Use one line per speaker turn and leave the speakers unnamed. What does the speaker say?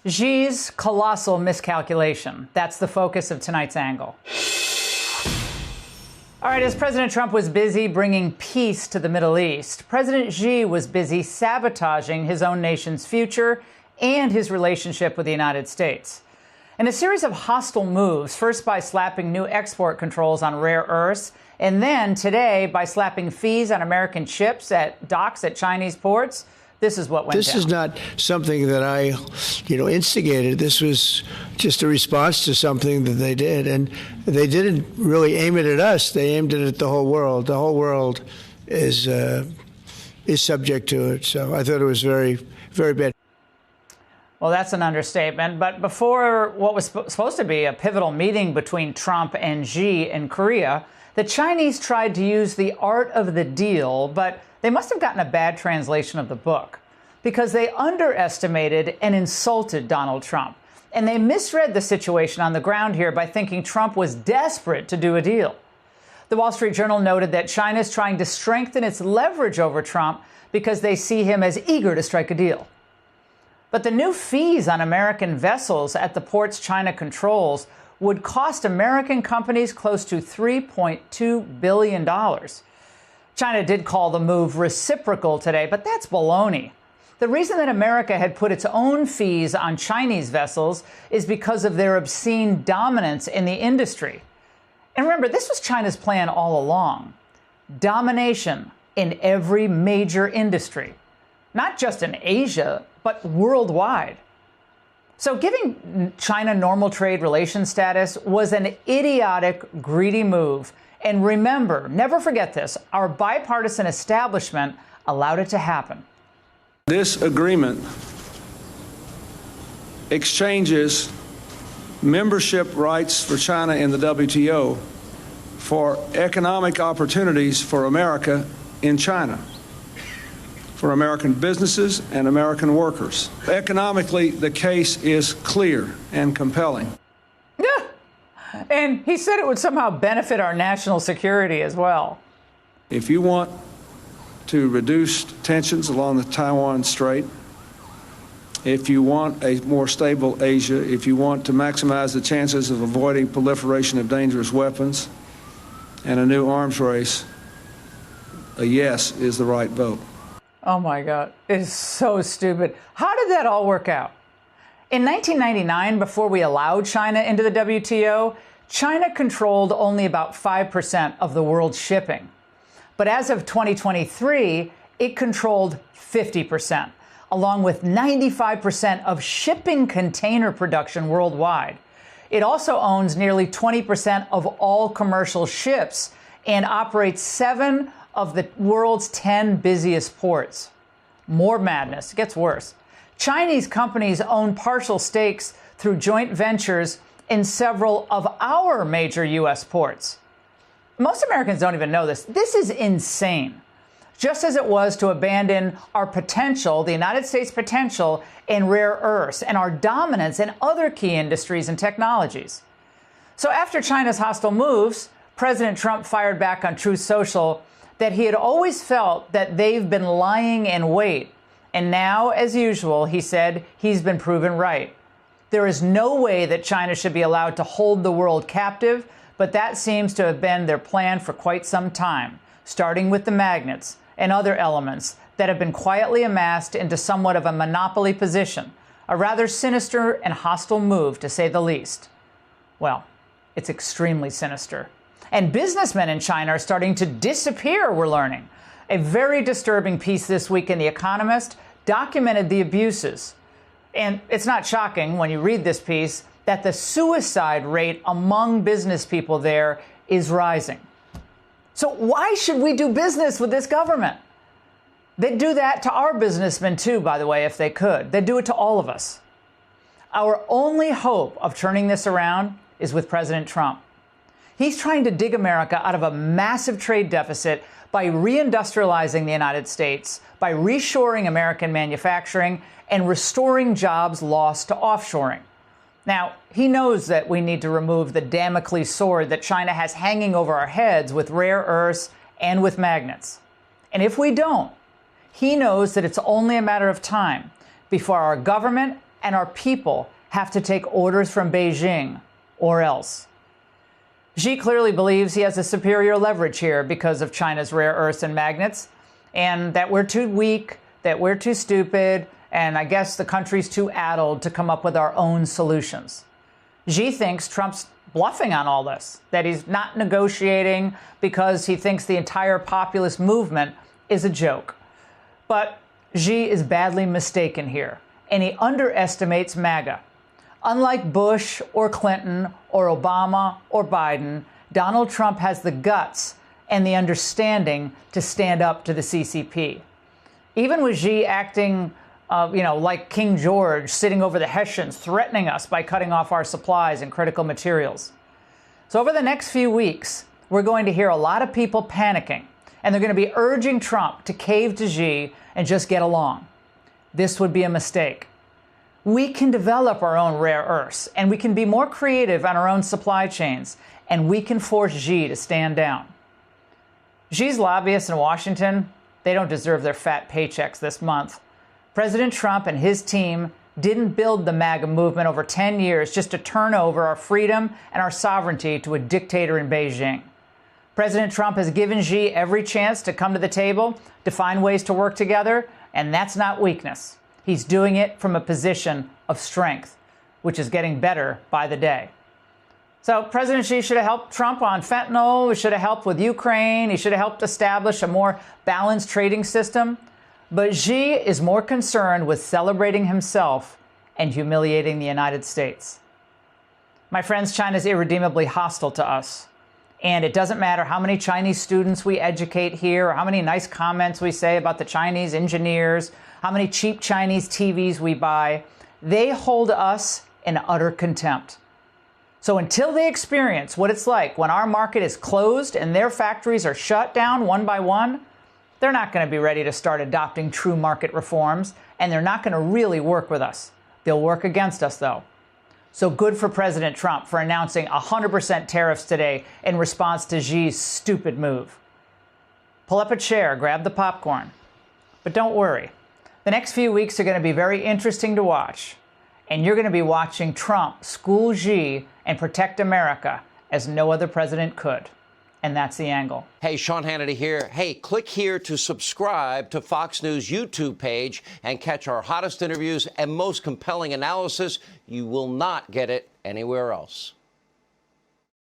Xi's colossal miscalculation. That's the focus of tonight's angle. All right, as President Trump was busy bringing peace to the Middle East, President Xi was busy sabotaging his own nation's future and his relationship with the United States. In a series of hostile moves, first by slapping new export controls on rare earths, and then today by slapping fees on American ships at docks at Chinese ports, this is what went down.
This is not something that I, instigated. This was just a response to something that they did. And they didn't really aim it at us. They aimed it at the whole world. The whole world is subject to it. So I thought it was very, very bad.
Well, that's an understatement. But before what was supposed to be a pivotal meeting between Trump and Xi in Korea, the Chinese tried to use the art of the deal, but they must have gotten a bad translation of the book because they underestimated and insulted Donald Trump. And they misread the situation on the ground here by thinking Trump was desperate to do a deal. The Wall Street Journal noted that China is trying to strengthen its leverage over Trump because they see him as eager to strike a deal. But the new fees on American vessels at the ports China controls would cost American companies close to $3.2 billion. China did call the move reciprocal today, but that's baloney. The reason that America had put its own fees on Chinese vessels is because of their obscene dominance in the industry. And remember, this was China's plan all along. Domination in every major industry, not just in Asia, but worldwide. So giving China normal trade relations status was an idiotic, greedy move. And remember, never forget this, our bipartisan establishment allowed it to happen.
This agreement exchanges membership rights for China in the WTO for economic opportunities for America in China, for American businesses and American workers. Economically, the case is clear and compelling.
Yeah. And he said it would somehow benefit our national security as well.
If you want to reduce tensions along the Taiwan Strait, if you want a more stable Asia, if you want to maximize the chances of avoiding proliferation of dangerous weapons and a new arms race, a yes is the right vote.
Oh, my God. It is so stupid. How did that all work out? In 1999, before we allowed China into the WTO, China controlled only about 5% of the world's shipping. But as of 2023, it controlled 50%, along with 95% of shipping container production worldwide. It also owns nearly 20% of all commercial ships and operates 7 of the world's 10 busiest ports. More madness. It gets worse. Chinese companies own partial stakes through joint ventures in several of our major U.S. ports. Most Americans don't even know this. This is insane. Just as it was to abandon our potential, the United States potential in rare earths and our dominance in other key industries and technologies. So after China's hostile moves, President Trump fired back on Truth Social that he had always felt that they've been lying in wait. And now, as usual, he said he's been proven right. There is no way that China should be allowed to hold the world captive, but that seems to have been their plan for quite some time, starting with the magnets and other elements that have been quietly amassed into somewhat of a monopoly position, a rather sinister and hostile move, to say the least. Well, it's extremely sinister. And businessmen in China are starting to disappear, we're learning. A very disturbing piece this week in The Economist documented the abuses. And it's not shocking when you read this piece that the suicide rate among business people there is rising. So why should we do business with this government? They'd do that to our businessmen too, by the way, if they could. They'd do it to all of us. Our only hope of turning this around is with President Trump. He's trying to dig America out of a massive trade deficit by reindustrializing the United States, by reshoring American manufacturing, and restoring jobs lost to offshoring. Now, he knows that we need to remove the Damocles sword that China has hanging over our heads with rare earths and with magnets. And if we don't, he knows that it's only a matter of time before our government and our people have to take orders from Beijing, or else. Xi clearly believes he has a superior leverage here because of China's rare earths and magnets, and that we're too weak, that we're too stupid, and I guess the country's too addled to come up with our own solutions. Xi thinks Trump's bluffing on all this, that he's not negotiating because he thinks the entire populist movement is a joke. But Xi is badly mistaken here, and he underestimates MAGA. Unlike Bush or Clinton or Obama or Biden, Donald Trump has the guts and the understanding to stand up to the CCP. Even with Xi acting, like King George, sitting over the Hessians, threatening us by cutting off our supplies and critical materials. So over the next few weeks, we're going to hear a lot of people panicking, and they're going to be urging Trump to cave to Xi and just get along. This would be a mistake. We can develop our own rare earths, and we can be more creative on our own supply chains, and we can force Xi to stand down. Xi's lobbyists in Washington, they don't deserve their fat paychecks this month. President Trump and his team didn't build the MAGA movement over 10 years just to turn over our freedom and our sovereignty to a dictator in Beijing. President Trump has given Xi every chance to come to the table, to find ways to work together, and that's not weakness. He's doing it from a position of strength, which is getting better by the day. So President Xi should have helped Trump on fentanyl. He should have helped with Ukraine. He should have helped establish a more balanced trading system. But Xi is more concerned with celebrating himself and humiliating the United States. My friends, China is irredeemably hostile to us. And it doesn't matter how many Chinese students we educate here, or how many nice comments we say about the Chinese engineers, how many cheap Chinese TVs we buy. They hold us in utter contempt. So until they experience what it's like when our market is closed and their factories are shut down one by one, they're not going to be ready to start adopting true market reforms, and they're not going to really work with us. They'll work against us, though. So good for President Trump for announcing 100% tariffs today in response to Xi's stupid move. Pull up a chair, grab the popcorn. But don't worry. The next few weeks are going to be very interesting to watch. And you're going to be watching Trump school Xi and protect America as no other president could. And that's The Angle.
Hey, Sean Hannity here. Hey, click here to subscribe to Fox News YouTube page and catch our hottest interviews and most compelling analysis. You will not get it anywhere else.